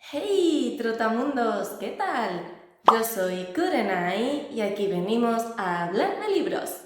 Hey, trotamundos, ¿qué tal? Yo soy Kurenai y aquí venimos a hablar de libros.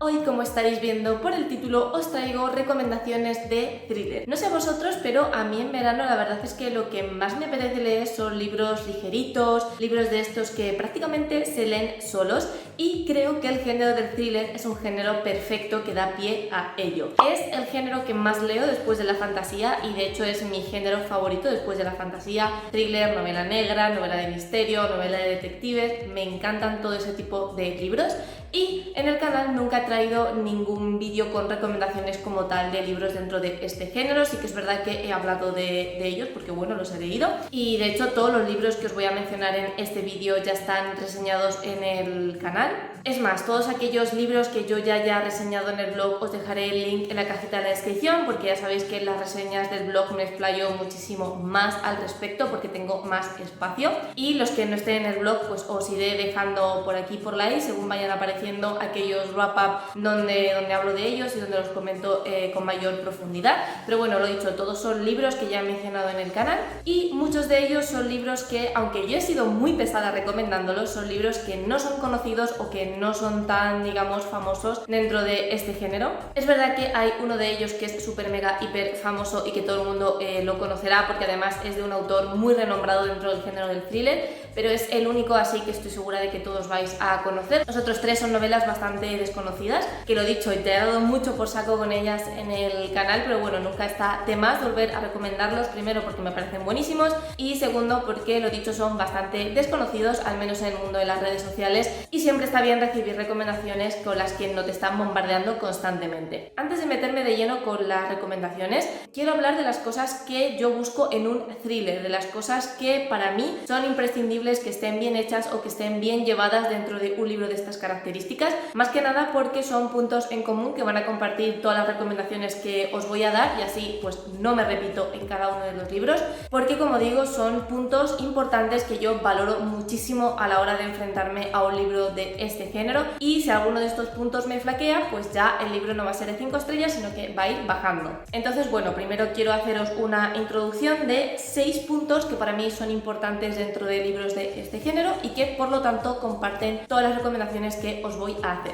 Hoy, como estaréis viendo por el título, os traigo recomendaciones de thriller. No sé a vosotros, pero a mí en verano la verdad es que lo que más me apetece leer son libros ligeritos, libros de estos que prácticamente se leen solos, y creo que el género del thriller es un género perfecto que da pie a ello. Es el género que más leo después de la fantasía y de hecho es mi género favorito después de la fantasía. Thriller, novela negra, novela de misterio, novela de detectives, me encantan todo ese tipo de libros. Y en el canal nunca he traído ningún vídeo con recomendaciones como tal de libros dentro de este género. Sí que es verdad que he hablado de ellos porque bueno, los he leído, y de hecho todos los libros que os voy a mencionar en este vídeo ya están reseñados en el canal. Es más, todos aquellos libros que yo ya haya reseñado en el blog os dejaré el link en la cajita de la descripción, porque ya sabéis que en las reseñas del blog me explayo muchísimo más al respecto porque tengo más espacio, y los que no estén en el blog pues os iré dejando por aquí por ahí según vayan apareciendo aquellos wrap-up donde hablo de ellos y donde los comento con mayor profundidad. Pero bueno, lo dicho, todos son libros que ya he mencionado en el canal y muchos de ellos son libros que, aunque yo he sido muy pesada recomendándolos, son libros que no son conocidos o que no son tan, digamos, famosos dentro de este género. Es verdad que hay uno de ellos que es súper mega hiper famoso y que todo el mundo lo conocerá porque además es de un autor muy renombrado dentro del género del thriller, pero es el único así que estoy segura de que todos vais a conocer. Los otros tres son novelas bastante desconocidas, que lo dicho, te he dado mucho por saco con ellas en el canal, pero bueno, nunca está de más volver a recomendarlos, primero porque me parecen buenísimos y segundo porque lo dicho, son bastante desconocidos, al menos en el mundo de las redes sociales, y siempre está bien recibir recomendaciones con las que no te están bombardeando constantemente. Antes de meterme de lleno con las recomendaciones, quiero hablar de las cosas que yo busco en un thriller, de las cosas que para mí son imprescindibles que estén bien hechas o que estén bien llevadas dentro de un libro de estas características, más que nada porque son puntos en común que van a compartir todas las recomendaciones que os voy a dar, y así pues no me repito en cada uno de los libros, porque como digo, son puntos importantes que yo valoro muchísimo a la hora de enfrentarme a un libro de este género, y si alguno de estos puntos me flaquea, pues ya el libro no va a ser de 5 estrellas, sino que va a ir bajando. Entonces bueno, primero quiero haceros una introducción de 6 puntos que para mí son importantes dentro de libros de este género y que por lo tanto comparten todas las recomendaciones que os voy a hacer.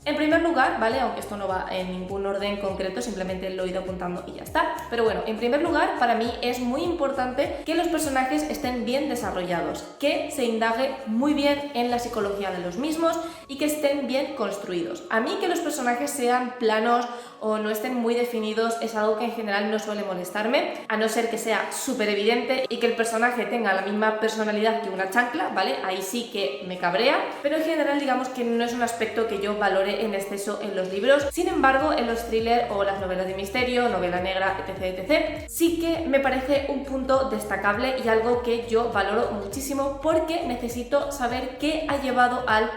En primer lugar, ¿vale? Aunque esto no va en ningún orden concreto, simplemente lo he ido apuntando y ya está. Pero bueno, en primer lugar, para mí es muy importante que los personajes estén bien desarrollados, que se indague muy bien en la psicología de los mismos y que estén bien construidos. A mí que los personajes sean planos o no estén muy definidos es algo que en general no suele molestarme, a no ser que sea súper evidente y que el personaje tenga la misma personalidad que una chancla, ¿vale? Ahí sí que me cabrea, pero en general digamos que no es un aspecto que yo valore en exceso en los libros. Sin embargo, en los thrillers o las novelas de misterio, novela negra, etc, etc, sí que me parece un punto destacable y algo que yo valoro muchísimo, porque necesito saber qué ha llevado al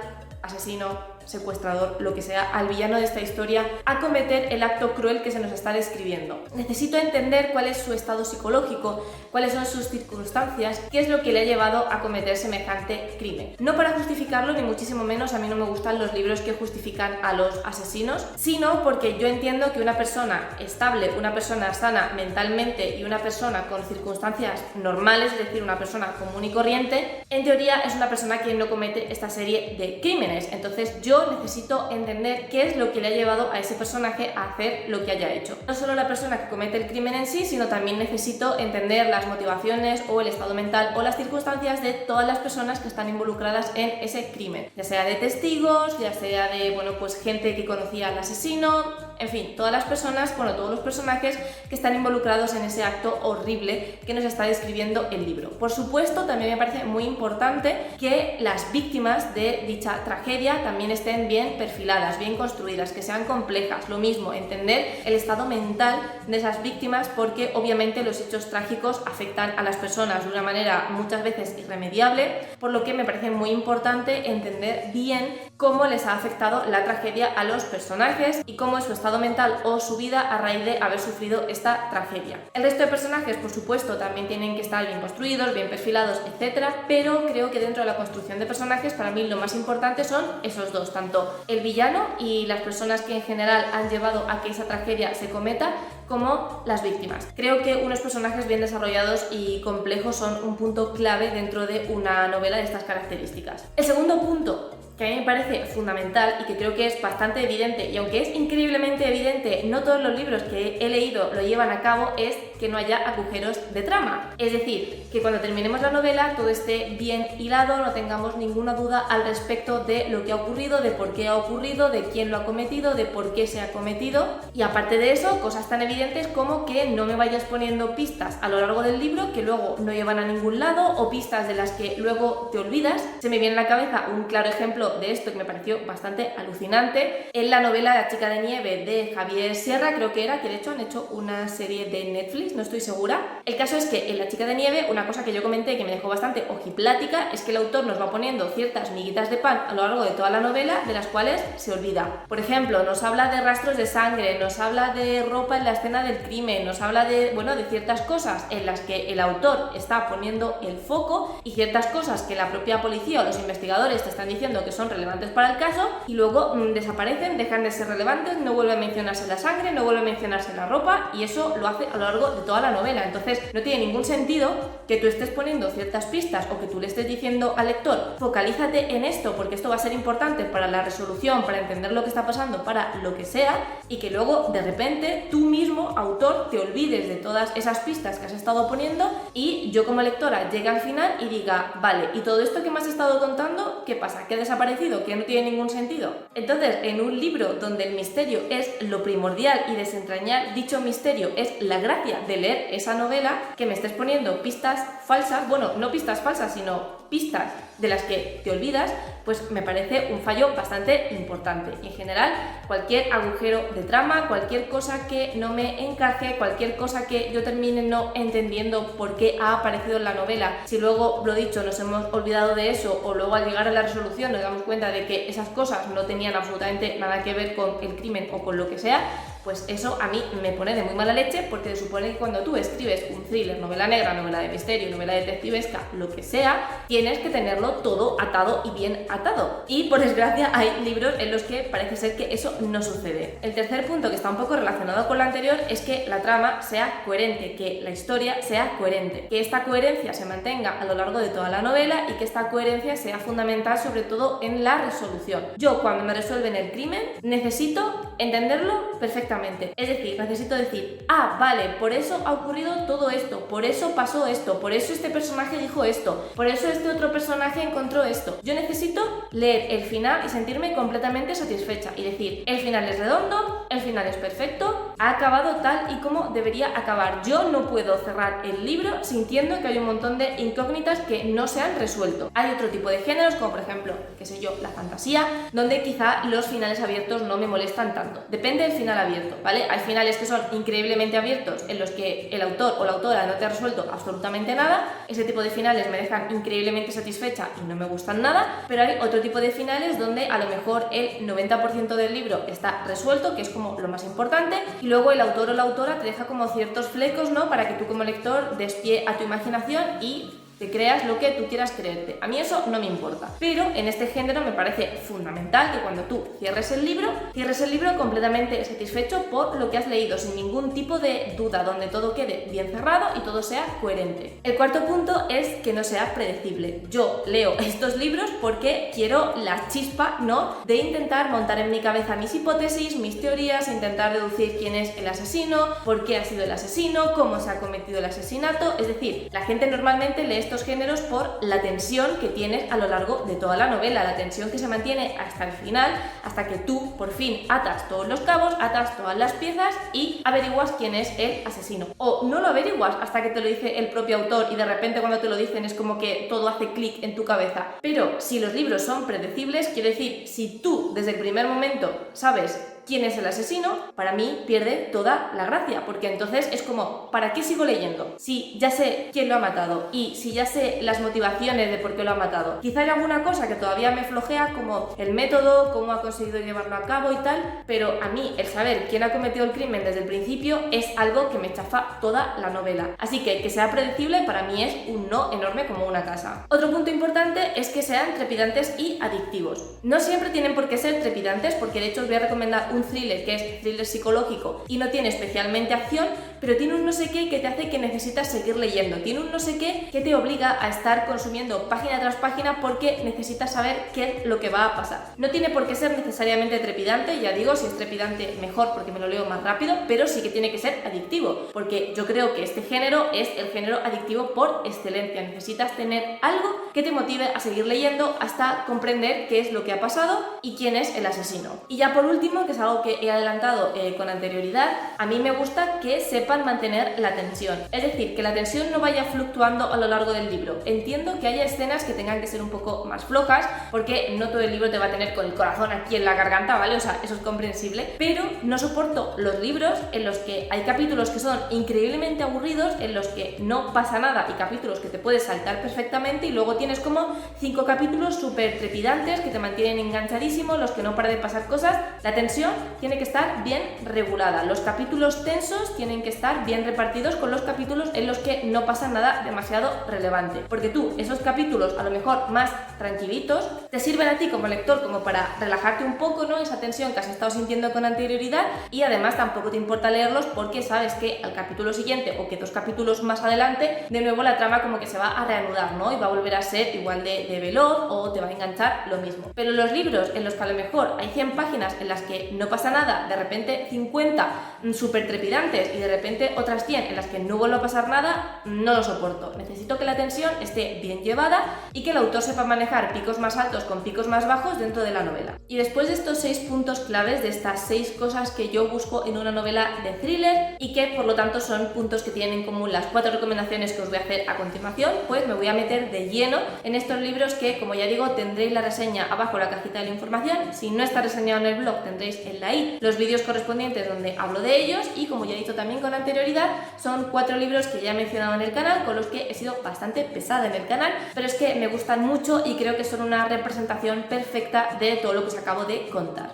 asesino, secuestrador, lo que sea, al villano de esta historia a cometer el acto cruel que se nos está describiendo. Necesito entender cuál es su estado psicológico, cuáles son sus circunstancias, qué es lo que le ha llevado a cometer semejante crimen. No para justificarlo, ni muchísimo menos, a mí no me gustan los libros que justifican a los asesinos, sino porque yo entiendo que una persona estable, una persona sana mentalmente y una persona con circunstancias normales, es decir, una persona común y corriente, en teoría es una persona que no comete esta serie de crímenes. Entonces yo necesito entender qué es lo que le ha llevado a ese personaje a hacer lo que haya hecho. No solo la persona que comete el crimen en sí, sino también necesito entender las motivaciones o el estado mental o las circunstancias de todas las personas que están involucradas en ese crimen, ya sea de testigos, ya sea de, bueno, pues gente que conocía al asesino, en fin, todas las personas, bueno, todos los personajes que están involucrados en ese acto horrible que nos está describiendo el libro. Por supuesto, también me parece muy importante que las víctimas de dicha tragedia también estén bien perfiladas, bien construidas, que sean complejas. Lo mismo, entender el estado mental de esas víctimas, porque obviamente los hechos trágicos afectan a las personas de una manera muchas veces irremediable, por lo que me parece muy importante entender bien cómo les ha afectado la tragedia a los personajes y cómo es su estado mental o su vida a raíz de haber sufrido esta tragedia. El resto de personajes, por supuesto, también tienen que estar bien construidos, bien perfilados, etc. Pero creo que dentro de la construcción de personajes, para mí lo más importante son esos dos, tanto el villano y las personas que en general han llevado a que esa tragedia se cometa, como las víctimas. Creo que unos personajes bien desarrollados y complejos son un punto clave dentro de una novela de estas características. El segundo punto, que a mí me parece fundamental y que creo que es bastante evidente, y aunque es increíblemente evidente, no todos los libros que he leído lo llevan a cabo, es que no haya agujeros de trama. Es decir, que cuando terminemos la novela todo esté bien hilado, no tengamos ninguna duda al respecto de lo que ha ocurrido, de por qué ha ocurrido, de quién lo ha cometido, de por qué se ha cometido. Y aparte de eso, cosas tan evidentes como que no me vayas poniendo pistas a lo largo del libro que luego no llevan a ningún lado, o pistas de las que luego te olvidas. Se me viene a la cabeza un claro ejemplo de esto que me pareció bastante alucinante en la novela La chica de nieve de Javier Sierra, creo que era, que de hecho han hecho una serie de Netflix, no estoy segura. El caso es que en La chica de nieve, una cosa que yo comenté que me dejó bastante ojiplática es que el autor nos va poniendo ciertas miguitas de pan a lo largo de toda la novela de las cuales se olvida. Por ejemplo, nos habla de rastros de sangre, nos habla de ropa en la escena del crimen, nos habla de, bueno, de ciertas cosas en las que el autor está poniendo el foco y ciertas cosas que la propia policía o los investigadores te están diciendo que son relevantes para el caso, y luego desaparecen, dejan de ser relevantes, no vuelve a mencionarse la sangre, no vuelve a mencionarse la ropa, y eso lo hace a lo largo de toda la novela. Entonces no tiene ningún sentido que tú estés poniendo ciertas pistas o que tú le estés diciendo al lector focalízate en esto porque esto va a ser importante para la resolución, para entender lo que está pasando, para lo que sea, y que luego de repente tú mismo, autor, te olvides de todas esas pistas que has estado poniendo y yo como lectora llegue al final y diga, vale, ¿y todo esto que me has estado contando qué pasa? ¿Que ha desaparecido? ¿Que no tiene ningún sentido? Entonces, en un libro donde el misterio es lo primordial y desentrañar dicho misterio es la gracia de leer esa novela, que me estés poniendo pistas falsas, bueno, no pistas falsas, sino pistas de las que te olvidas, pues me parece un fallo bastante importante. En general, cualquier agujero de trama, cualquier cosa que no me encaje, cualquier cosa que yo termine no entendiendo por qué ha aparecido en la novela, si luego, lo dicho, nos hemos olvidado de eso o luego al llegar a la resolución nos damos cuenta de que esas cosas no tenían absolutamente nada que ver con el crimen o con lo que sea, pues eso a mí me pone de muy mala leche, porque se supone que cuando tú escribes un thriller, novela negra, novela de misterio, novela detectivesca, lo que sea, tienes que tenerlo todo atado y bien atado. Y por desgracia hay libros en los que parece ser que eso no sucede. El tercer punto, que está un poco relacionado con lo anterior, es que la trama sea coherente, que la historia sea coherente, que esta coherencia se mantenga a lo largo de toda la novela y que esta coherencia sea fundamental sobre todo en la resolución. Yo cuando me resuelven el crimen necesito entenderlo perfectamente. Es decir, necesito decir, ah, vale, por eso ha ocurrido todo esto, por eso pasó esto, por eso este personaje dijo esto, por eso este otro personaje encontró esto. Yo necesito leer el final y sentirme completamente satisfecha y decir, el final es redondo, el final es perfecto, ha acabado tal y como debería acabar. Yo no puedo cerrar el libro sintiendo que hay un montón de incógnitas que no se han resuelto. Hay otro tipo de géneros, como por ejemplo, qué sé yo, la fantasía, donde quizá los finales abiertos no me molestan tanto. Depende del final abierto, ¿vale? Hay finales que son increíblemente abiertos en los que el autor o la autora no te ha resuelto absolutamente nada. Ese tipo de finales me dejan increíblemente satisfecha y no me gustan nada, pero hay otro tipo de finales donde a lo mejor el 90% del libro está resuelto, que es como lo más importante, y luego el autor o la autora te deja como ciertos flecos, ¿no? Para que tú como lector des pie a tu imaginación y te creas lo que tú quieras creerte. A mí eso no me importa. Pero en este género me parece fundamental que cuando tú cierres el libro completamente satisfecho por lo que has leído, sin ningún tipo de duda, donde todo quede bien cerrado y todo sea coherente. El cuarto punto es que no sea predecible. Yo leo estos libros porque quiero la chispa, ¿no? De intentar montar en mi cabeza mis hipótesis, mis teorías, intentar deducir quién es el asesino, por qué ha sido el asesino, cómo se ha cometido el asesinato. Es decir, la gente normalmente lee estos géneros por la tensión que tienes a lo largo de toda la novela, la tensión que se mantiene hasta el final, hasta que tú por fin atas todos los cabos, atas todas las piezas y averiguas quién es el asesino. O no lo averiguas hasta que te lo dice el propio autor y de repente cuando te lo dicen es como que todo hace clic en tu cabeza. Pero si los libros son predecibles, quiere decir, si tú desde el primer momento sabes quién es el asesino, para mí pierde toda la gracia, porque entonces es como, ¿para qué sigo leyendo? Si ya sé quién lo ha matado y si ya sé las motivaciones de por qué lo ha matado. Quizá hay alguna cosa que todavía me flojea, como el método, cómo ha conseguido llevarlo a cabo y tal, pero a mí el saber quién ha cometido el crimen desde el principio es algo que me chafa toda la novela. Así que sea predecible para mí es un no enorme como una casa. Otro punto importante es que sean trepidantes y adictivos. No siempre tienen por qué ser trepidantes, porque de hecho os voy a recomendar un thriller que es thriller psicológico y no tiene especialmente acción, pero tiene un no sé qué que te hace que necesitas seguir leyendo, tiene un no sé qué que te obliga a estar consumiendo página tras página porque necesitas saber qué es lo que va a pasar. No tiene por qué ser necesariamente trepidante, ya digo, si es trepidante mejor porque me lo leo más rápido, pero sí que tiene que ser adictivo, porque yo creo que este género es el género adictivo por excelencia. Necesitas tener algo que te motive a seguir leyendo hasta comprender qué es lo que ha pasado y quién es el asesino. Y ya por último, que es algo que he adelantado con anterioridad, a mí me gusta que sepan mantener la tensión, es decir, que la tensión no vaya fluctuando a lo largo del libro. Entiendo que haya escenas que tengan que ser un poco más flojas, porque no todo el libro te va a tener con el corazón aquí en la garganta, ¿vale? O sea, eso es comprensible, pero no soporto los libros en los que hay capítulos que son increíblemente aburridos, en los que no pasa nada y capítulos que te puedes saltar perfectamente y luego tienes como 5 capítulos súper trepidantes que te mantienen enganchadísimo, los que no para de pasar cosas. La tensión tiene que estar bien regulada, los capítulos tensos tienen que estar bien repartidos con los capítulos en los que no pasa nada demasiado relevante, porque tú esos capítulos a lo mejor más tranquilitos te sirven a ti como lector como para relajarte un poco, ¿no? Esa tensión que has estado sintiendo con anterioridad, y además tampoco te importa leerlos porque sabes que al capítulo siguiente o que 2 capítulos más adelante de nuevo la trama como que se va a reanudar, ¿no? Y va a volver a ser igual de veloz o te va a enganchar lo mismo. Pero los libros en los que a lo mejor hay 100 páginas en las que no pasa nada, de repente 50 súper trepidantes y de repente otras 100 en las que no vuelve a pasar nada, no lo soporto. Necesito que la tensión esté bien llevada y que el autor sepa manejar picos más altos con picos más bajos dentro de la novela. Y después de estos 6 puntos claves, de estas 6 cosas que yo busco en una novela de thriller y que por lo tanto son puntos que tienen en común las 4 recomendaciones que os voy a hacer a continuación, pues me voy a meter de lleno en estos libros que, como ya digo, tendréis la reseña abajo en la cajita de la información. Si no está reseñado en el blog, tendréis en la i los vídeos correspondientes donde hablo de ellos, y como ya he dicho también con anterioridad, son 4 libros que ya he mencionado en el canal, con los que he sido bastante pesada en el canal, pero es que me gustan mucho y creo que son una representación perfecta de todo lo que os acabo de contar.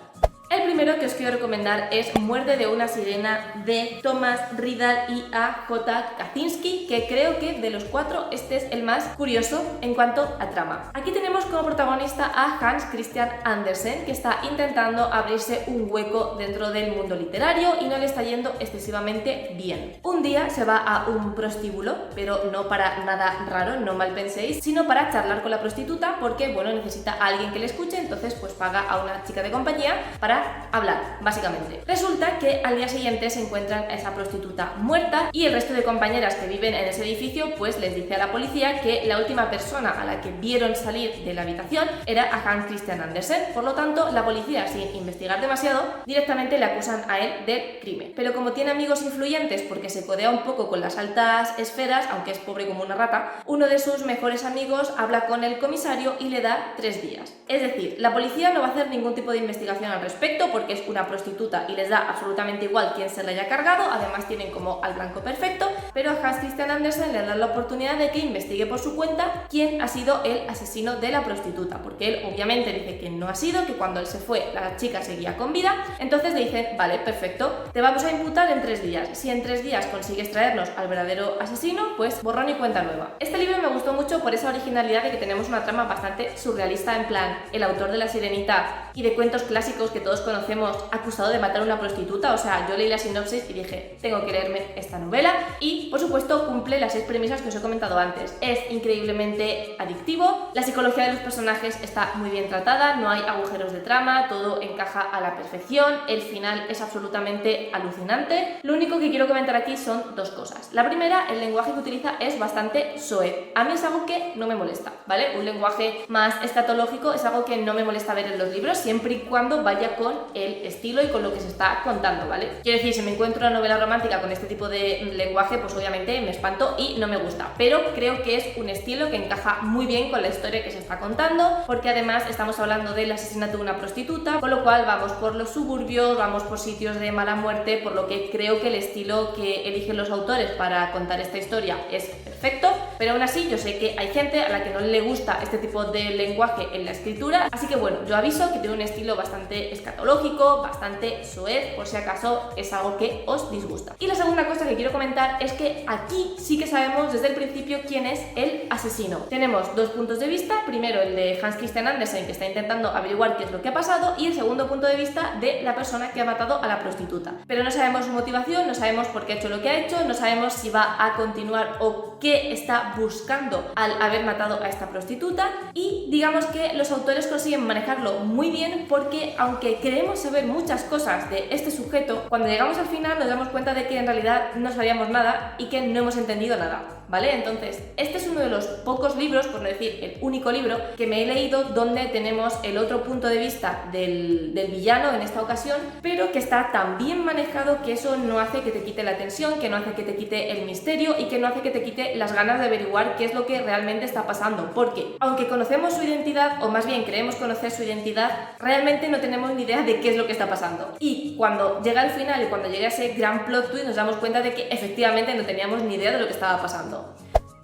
El primero que os quiero recomendar es Muerde de una sirena, de Thomas Ridal y A.J. Kaczynski, que creo que de los 4 este es el más curioso en cuanto a trama. Aquí tenemos como protagonista a Hans Christian Andersen, que está intentando abrirse un hueco dentro del mundo literario y no le está yendo excesivamente bien. Un día se va a un prostíbulo, pero no para nada raro, no mal penséis, sino para charlar con la prostituta porque, bueno, necesita a alguien que le escuche, entonces pues paga a una chica de compañía para hablar, básicamente. Resulta que al día siguiente se encuentran a esa prostituta muerta y el resto de compañeras que viven en ese edificio pues les dice a la policía que la última persona a la que vieron salir de la habitación era a Hans Christian Andersen. Por lo tanto, la policía, sin investigar demasiado, directamente le acusan a él del crimen. Pero como tiene amigos influyentes porque se codea un poco con las altas esferas, aunque es pobre como una rata, uno de sus mejores amigos habla con el comisario y le da 3 días. Es decir, la policía no va a hacer ningún tipo de investigación al respecto porque es una prostituta y les da absolutamente igual quién se la haya cargado, además tienen como al blanco perfecto, pero a Hans Christian Andersen le dan la oportunidad de que investigue por su cuenta quién ha sido el asesino de la prostituta, porque él obviamente dice que no ha sido, que cuando él se fue la chica seguía con vida. Entonces le dicen, vale, perfecto, te vamos a imputar en 3 días, si en 3 días consigues traernos al verdadero asesino, pues borrón y cuenta nueva. Este libro me gustó mucho por esa originalidad de que tenemos una trama bastante surrealista, en plan, el autor de La Sirenita y de cuentos clásicos que todos conocemos, acusado de matar a una prostituta. O sea, yo leí la sinopsis y dije, tengo que leerme esta novela, y por supuesto cumple las 6 premisas que os he comentado antes. Es increíblemente adictivo, la psicología de los personajes está muy bien tratada, no hay agujeros de trama, todo encaja a la perfección, el final es absolutamente alucinante. Lo único que quiero comentar aquí son 2 cosas. La primera, el lenguaje que utiliza es bastante soez. A mí es algo que no me molesta, ¿vale? Un lenguaje más escatológico es algo que no me molesta ver en los libros, siempre y cuando vaya con con el estilo y con lo que se está contando, ¿vale? Quiero decir, si me encuentro una novela romántica con este tipo de lenguaje, pues obviamente me espanto y no me gusta, pero creo que es un estilo que encaja muy bien con la historia que se está contando, porque además estamos hablando del asesinato de una prostituta, con lo cual vamos por los suburbios, vamos por sitios de mala muerte, por lo que creo que el estilo que eligen los autores para contar esta historia es perfecto, pero aún así yo sé que hay gente a la que no le gusta este tipo de lenguaje en la escritura, así que bueno, yo aviso que tiene un estilo bastante escatológico, bastante soez, por si acaso es algo que os disgusta. Y la segunda cosa que quiero comentar es que aquí sí que sabemos desde el principio quién es el asesino. Tenemos dos puntos de vista, primero el de Hans Christian Andersen, que está intentando averiguar qué es lo que ha pasado, y el segundo punto de vista de la persona que ha matado a la prostituta. Pero no sabemos su motivación, no sabemos por qué ha hecho lo que ha hecho, no sabemos si va a continuar o qué está buscando al haber matado a esta prostituta, y digamos que los autores consiguen manejarlo muy bien, porque aunque queremos saber muchas cosas de este sujeto, cuando llegamos al final nos damos cuenta de que en realidad no sabíamos nada y que no hemos entendido nada, ¿vale? Entonces, este es uno de los pocos libros, por no decir el único libro, que me he leído donde tenemos el otro punto de vista del villano en esta ocasión, pero que está tan bien manejado que eso no hace que te quite la tensión, que no hace que te quite el misterio y que no hace que te quite las ganas de averiguar qué es lo que realmente está pasando, porque aunque conocemos su identidad, o más bien creemos conocer su identidad, realmente no tenemos ni idea de qué es lo que está pasando. Y cuando llega el final y cuando llega ese gran plot twist nos damos cuenta de que efectivamente no teníamos ni idea de lo que estaba pasando.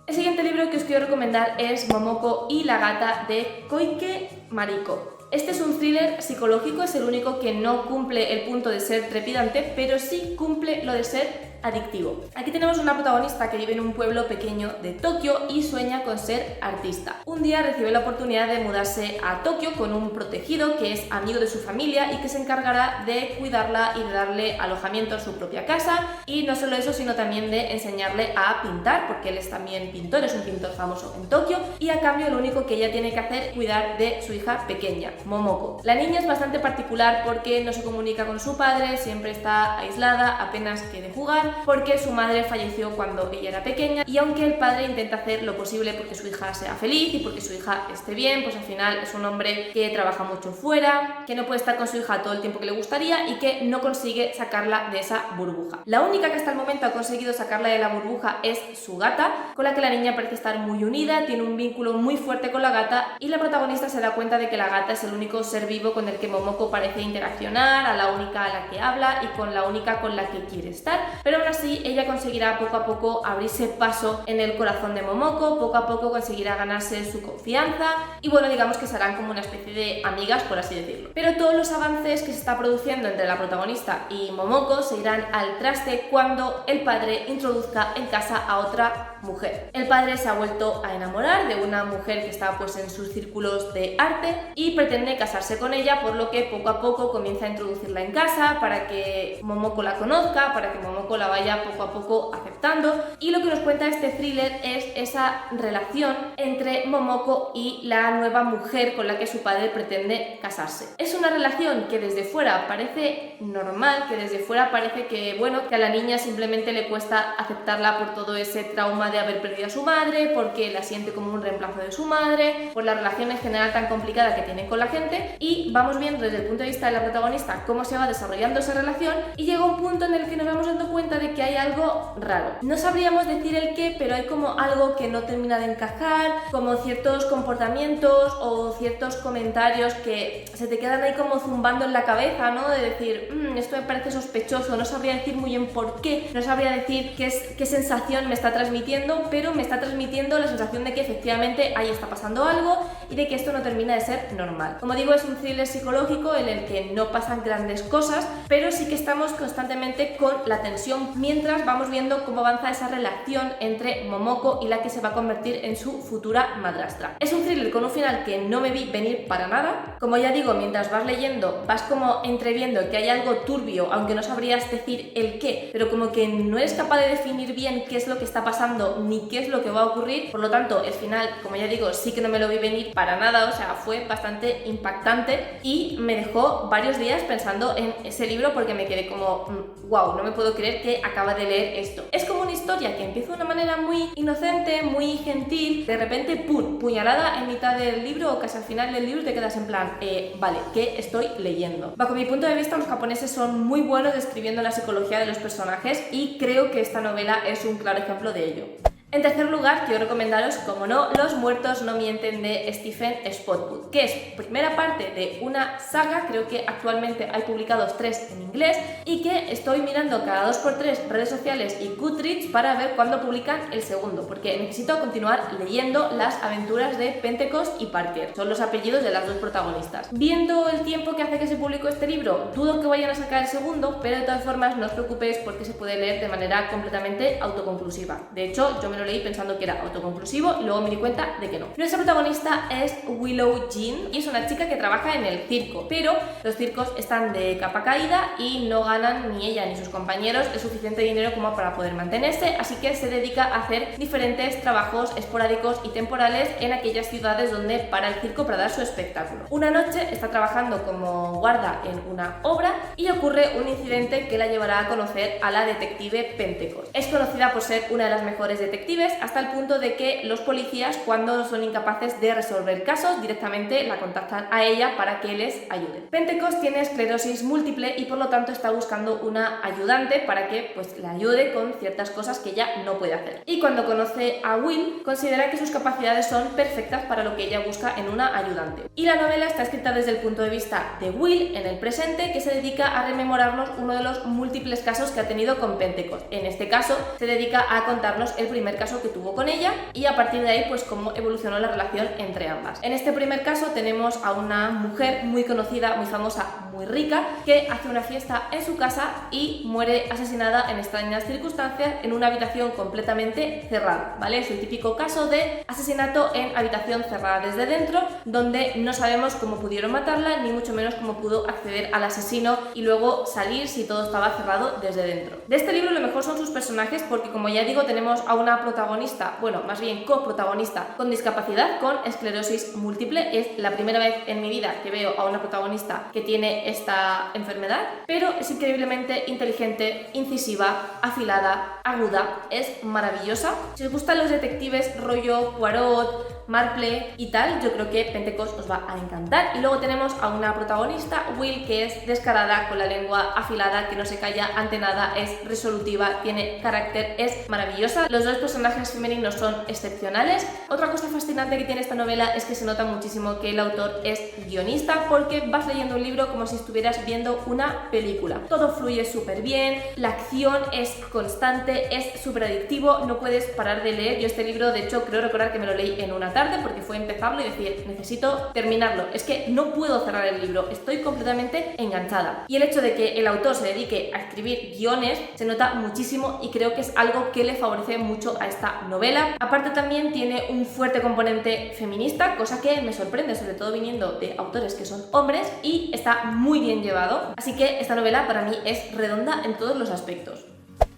El siguiente libro que os quiero recomendar es Momoko y la gata de Koike Mariko. Este es un thriller psicológico, es el único que no cumple el punto de ser trepidante, pero sí cumple lo de ser adictivo. Aquí tenemos una protagonista que vive en un pueblo pequeño de Tokio y sueña con ser artista. Un día recibe la oportunidad de mudarse a Tokio con un protegido que es amigo de su familia y que se encargará de cuidarla y de darle alojamiento en su propia casa, y no solo eso, sino también de enseñarle a pintar, porque él es también pintor, es un pintor famoso en Tokio, y a cambio lo único que ella tiene que hacer es cuidar de su hija pequeña, Momoko. La niña es bastante particular porque no se comunica con su padre, siempre está aislada, apenas quiere jugar, porque su madre falleció cuando ella era pequeña, y aunque el padre intenta hacer lo posible porque su hija sea feliz y porque su hija esté bien, pues al final es un hombre que trabaja mucho fuera, que no puede estar con su hija todo el tiempo que le gustaría y que no consigue sacarla de esa burbuja. La única que hasta el momento ha conseguido sacarla de la burbuja es su gata, con la que la niña parece estar muy unida, tiene un vínculo muy fuerte con la gata, y la protagonista se da cuenta de que la gata es el único ser vivo con el que Momoko parece interaccionar, a la única a la que habla y con la única con la que quiere estar, pero aún así ella conseguirá poco a poco abrirse paso en el corazón de Momoko, poco a poco conseguirá ganarse su confianza y bueno, digamos que serán como una especie de amigas, por así decirlo. Pero todos los avances que se está produciendo entre la protagonista y Momoko se irán al traste cuando el padre introduzca en casa a otra mujer. El padre se ha vuelto a enamorar de una mujer que está pues en sus círculos de arte y pretende casarse con ella, por lo que poco a poco comienza a introducirla en casa para que Momoko la conozca, para que Momoko la vaya poco a poco aceptando, y lo que nos cuenta este thriller es esa relación entre Momoko y la nueva mujer con la que su padre pretende casarse. Es una relación que desde fuera parece normal, que desde fuera parece que bueno, que a la niña simplemente le cuesta aceptarla por todo ese trauma de haber perdido a su madre, porque la siente como un reemplazo de su madre, por la relación en general tan complicada que tiene con la gente, y vamos viendo desde el punto de vista de la protagonista cómo se va desarrollando esa relación, y llega un punto en el que nos vamos dando cuenta de que hay algo raro. No sabríamos decir el qué, pero hay como algo que no termina de encajar, como ciertos comportamientos o ciertos comentarios que se te quedan ahí como zumbando en la cabeza, ¿no? De decir, esto me parece sospechoso, no sabría decir muy bien por qué, no sabría decir qué sensación me está transmitiendo, pero me está transmitiendo la sensación de que efectivamente ahí está pasando algo y de que esto no termina de ser normal. Como digo, es un thriller psicológico en el que no pasan grandes cosas, pero sí que estamos constantemente con la tensión mientras vamos viendo cómo avanza esa relación entre Momoko y la que se va a convertir en su futura madrastra. Es un thriller con un final que no me vi venir para nada. Como ya digo, mientras vas leyendo vas como entreviendo que hay algo turbio, aunque no sabrías decir el qué, pero como que no eres capaz de definir bien qué es lo que está pasando ni qué es lo que va a ocurrir. Por lo tanto, el final, como ya digo, sí que no me lo vi venir para nada, o sea, fue bastante impactante y me dejó varios días pensando en ese libro porque me quedé como wow, no me puedo creer que que acaba de leer esto. Es como una historia que empieza de una manera muy inocente, muy gentil, de repente, ¡pum!, puñalada en mitad del libro o casi al final del libro, te quedas en plan, vale, ¿qué estoy leyendo? Bajo mi punto de vista, los japoneses son muy buenos describiendo la psicología de los personajes y creo que esta novela es un claro ejemplo de ello. En tercer lugar, quiero recomendaros, como no, Los muertos no mienten de Stephen Spotwood, que es primera parte de una saga, creo que actualmente hay publicados 3 en inglés, y que estoy mirando cada 2x3 redes sociales y Goodreads para ver cuándo publican el segundo, porque necesito continuar leyendo las aventuras de Pentecost y Parker, son los apellidos de las dos protagonistas. Viendo el tiempo que hace que se publicó este libro, dudo que vayan a sacar el segundo, pero de todas formas no os preocupéis porque se puede leer de manera completamente autoconclusiva. De hecho, yo me lo leí pensando que era autoconclusivo y luego me di cuenta de que no. Nuestra protagonista es Willow Jean y es una chica que trabaja en el circo, pero los circos están de capa caída y no ganan ni ella ni sus compañeros el suficiente dinero como para poder mantenerse, así que se dedica a hacer diferentes trabajos esporádicos y temporales en aquellas ciudades donde para el circo para dar su espectáculo. Una noche está trabajando como guarda en una obra y ocurre un incidente que la llevará a conocer a la detective Pentecost. Es conocida por ser una de las mejores detectives, hasta el punto de que los policías, cuando son incapaces de resolver casos, directamente la contactan a ella para que les ayude. Pentecost tiene esclerosis múltiple y por lo tanto está buscando una ayudante para que pues la ayude con ciertas cosas que ella no puede hacer. Y cuando conoce a Will, considera que sus capacidades son perfectas para lo que ella busca en una ayudante. Y la novela está escrita desde el punto de vista de Will en el presente, que se dedica a rememorarnos uno de los múltiples casos que ha tenido con Pentecost. En este caso, se dedica a contarnos el primer caso que tuvo con ella y a partir de ahí pues cómo evolucionó la relación entre ambas. En este primer caso tenemos a una mujer muy conocida, muy famosa, muy rica, que hace una fiesta en su casa y muere asesinada en extrañas circunstancias en una habitación completamente cerrada, ¿vale? Es el típico caso de asesinato en habitación cerrada desde dentro, donde no sabemos cómo pudieron matarla, ni mucho menos cómo pudo acceder al asesino y luego salir si todo estaba cerrado desde dentro. De este libro lo mejor son sus personajes porque, como ya digo, tenemos a una protagonista, bueno, más bien coprotagonista con discapacidad, con esclerosis múltiple. Es la primera vez en mi vida que veo a una protagonista que tiene esta enfermedad, pero es increíblemente inteligente, incisiva, afilada, aguda, es maravillosa. Si os gustan los detectives rollo Poirot, Marple y tal, yo creo que Pentecost os va a encantar. Y luego tenemos a una protagonista, Will, que es descarada, con la lengua afilada, que no se calla ante nada, es resolutiva, tiene carácter, es maravillosa. Los dos personajes femeninos son excepcionales. Otra cosa fascinante que tiene esta novela es que se nota muchísimo que el autor es guionista, porque vas leyendo un libro como si estuvieras viendo una película. Todo fluye súper bien, la acción es constante, es súper adictivo, no puedes parar de leer. Yo este libro, de hecho, creo recordar que me lo leí en una tarde porque fue empezarlo y decir, necesito terminarlo, es que no puedo cerrar el libro, estoy completamente enganchada. Y el hecho de que el autor se dedique a escribir guiones se nota muchísimo y creo que es algo que le favorece mucho a esta novela. Aparte también tiene un fuerte componente feminista, cosa que me sorprende, sobre todo viniendo de autores que son hombres, y está muy bien llevado, así que esta novela para mí es redonda en todos los aspectos.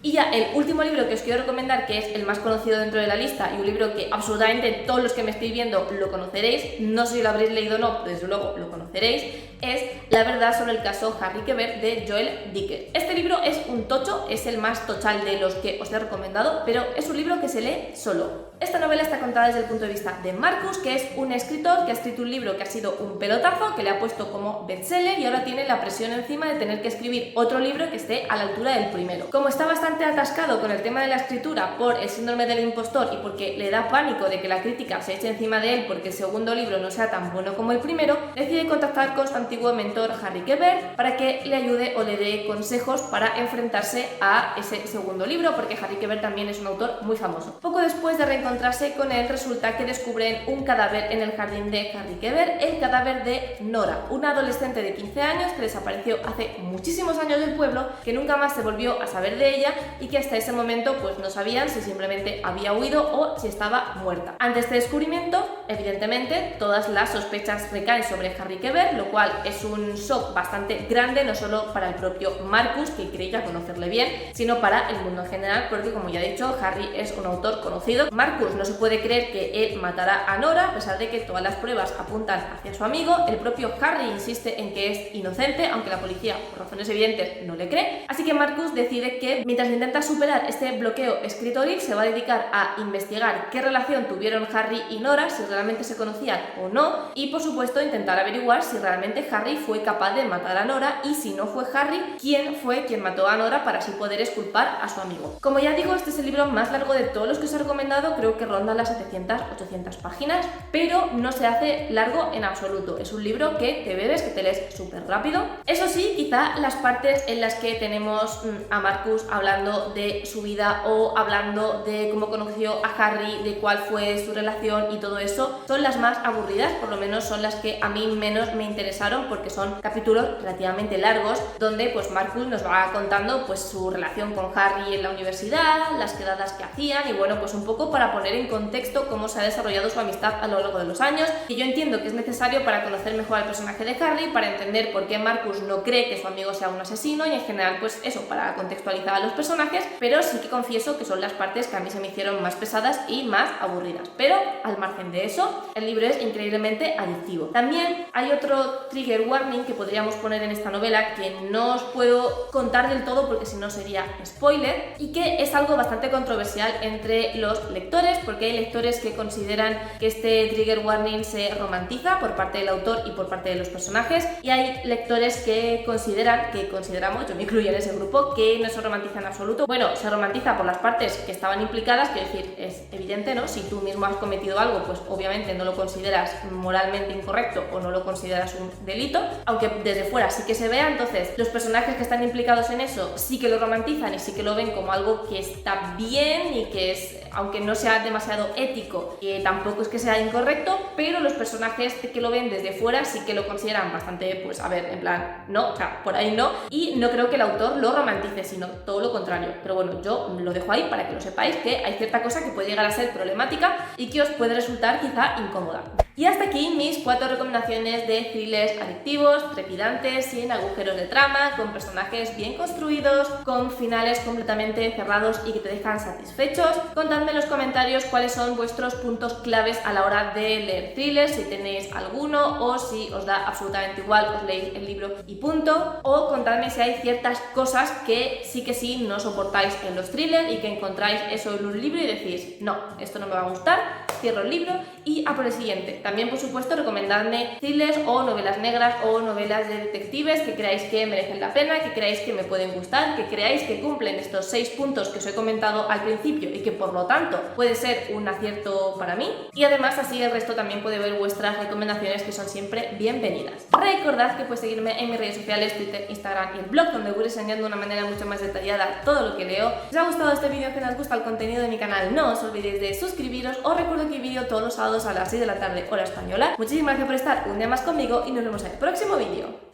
Y ya el último libro que os quiero recomendar, que es el más conocido dentro de la lista y un libro que absolutamente todos los que me estéis viendo lo conoceréis, no sé si lo habréis leído o no, pero desde luego lo conoceréis, es La verdad sobre el caso Harry Quebert de Joel Dicker. Este libro es un tocho, es el más tochal de los que os he recomendado, pero es un libro que se lee solo. Esta novela está contada desde el punto de vista de Marcus, que es un escritor que ha escrito un libro que ha sido un pelotazo, que le ha puesto como bestseller y ahora tiene la presión encima de tener que escribir otro libro que esté a la altura del primero. Como está bastante atascado con el tema de la escritura por el síndrome del impostor y porque le da pánico de que la crítica se eche encima de él porque el segundo libro no sea tan bueno como el primero, decide contactar con su antiguo mentor Harry Quebert para que le ayude o le dé consejos para enfrentarse a ese segundo libro, porque Harry Quebert también es un autor muy famoso. Poco después de reencontrarse con él, resulta que descubren un cadáver en el jardín de Harry Quebert, el cadáver de Nora, una adolescente de 15 años que desapareció hace muchísimos años del pueblo, que nunca más se volvió a saber de ella y que hasta ese momento pues no sabían si simplemente había huido o si estaba muerta. Ante este descubrimiento, evidentemente, todas las sospechas recaen sobre Harry Quebert, lo cual es un shock bastante grande, no solo para el propio Marcus, que creía conocerle bien, sino para el mundo en general, porque como ya he dicho, Harry es un autor conocido. Marcus no se puede creer que él matará a Nora, a pesar de que todas las pruebas apuntan hacia su amigo. El propio Harry insiste en que es inocente, aunque la policía, por razones evidentes, no le cree. Así que Marcus decide que, mientras Mientras intenta superar este bloqueo escritoril, se va a dedicar a investigar qué relación tuvieron Harry y Nora, si realmente se conocían o no, y por supuesto intentar averiguar si realmente Harry fue capaz de matar a Nora, y si no fue Harry, quién fue quien mató a Nora, para así poder exculpar a su amigo. Como ya digo, este es el libro más largo de todos los que os he recomendado, creo que ronda las 700-800 páginas, pero no se hace largo en absoluto. Es un libro que te bebes, que te lees súper rápido. Eso sí, quizá las partes en las que tenemos a Marcus hablando de su vida o hablando de cómo conoció a Harry, de cuál fue su relación y todo eso, son las más aburridas, por lo menos son las que a mí menos me interesaron, porque son capítulos relativamente largos donde pues Marcus nos va contando pues su relación con Harry en la universidad, las quedadas que hacían y bueno, pues un poco para poner en contexto cómo se ha desarrollado su amistad a lo largo de los años, que yo entiendo que es necesario para conocer mejor al personaje de Harry, para entender por qué Marcus no cree que su amigo sea un asesino y en general pues eso, para contextualizar a los personajes, pero sí que confieso que son las partes que a mí se me hicieron más pesadas y más aburridas. Pero al margen de eso, el libro es increíblemente adictivo. También hay otro trigger warning que podríamos poner en esta novela, que no os puedo contar del todo porque si no sería spoiler, y que es algo bastante controversial entre los lectores, porque hay lectores que consideran que este trigger warning se romantiza por parte del autor y por parte de los personajes, y hay lectores que consideramos, yo me incluyo en ese grupo, que no se romantiza en absoluto. Bueno, se romantiza por las partes que estaban implicadas, quiero decir, es evidente, ¿no? Si tú mismo has cometido algo, pues obviamente no lo consideras moralmente incorrecto o no lo consideras un delito, aunque desde fuera sí que se vea. Entonces los personajes que están implicados en eso sí que lo romantizan y sí que lo ven como algo que está bien y que es, aunque no sea demasiado ético, que tampoco es que sea incorrecto, pero los personajes que lo ven desde fuera sí que lo consideran bastante, pues a ver, en plan, no, o sea, por ahí no, y no creo que el autor lo romantice, sino todo lo contrario. Pero bueno, yo lo dejo ahí para que lo sepáis, que hay cierta cosa que puede llegar a ser problemática y que os puede resultar quizá incómoda. Y hasta aquí mis 4 recomendaciones de thrillers adictivos, trepidantes, sin agujeros de trama, con personajes bien construidos, con finales completamente cerrados y que te dejan satisfechos. Contadme en los comentarios cuáles son vuestros puntos claves a la hora de leer thrillers, si tenéis alguno o si os da absolutamente igual, os leéis el libro y punto. O contadme si hay ciertas cosas que sí no soportáis en los thrillers y que encontráis eso en un libro y decís, no, esto no me va a gustar, cierro el libro y a por el siguiente. También, por supuesto, recomendadme thrillers o novelas negras o novelas de detectives que creáis que merecen la pena, que creáis que me pueden gustar, que creáis que cumplen estos 6 puntos que os he comentado al principio y que por lo tanto puede ser un acierto para mí. Y además así el resto también puede ver vuestras recomendaciones, que son siempre bienvenidas. Recordad que podéis seguirme en mis redes sociales, Twitter, Instagram y el blog, donde voy enseñando de una manera mucho más detallada todo lo que leo. Si os ha gustado este vídeo, que os gusta el contenido de mi canal, no os olvidéis de suscribiros. Os recuerdo que hay vídeo todos los sábados a las 6 de la tarde hora española. Muchísimas gracias por estar un día más conmigo y nos vemos en el próximo vídeo.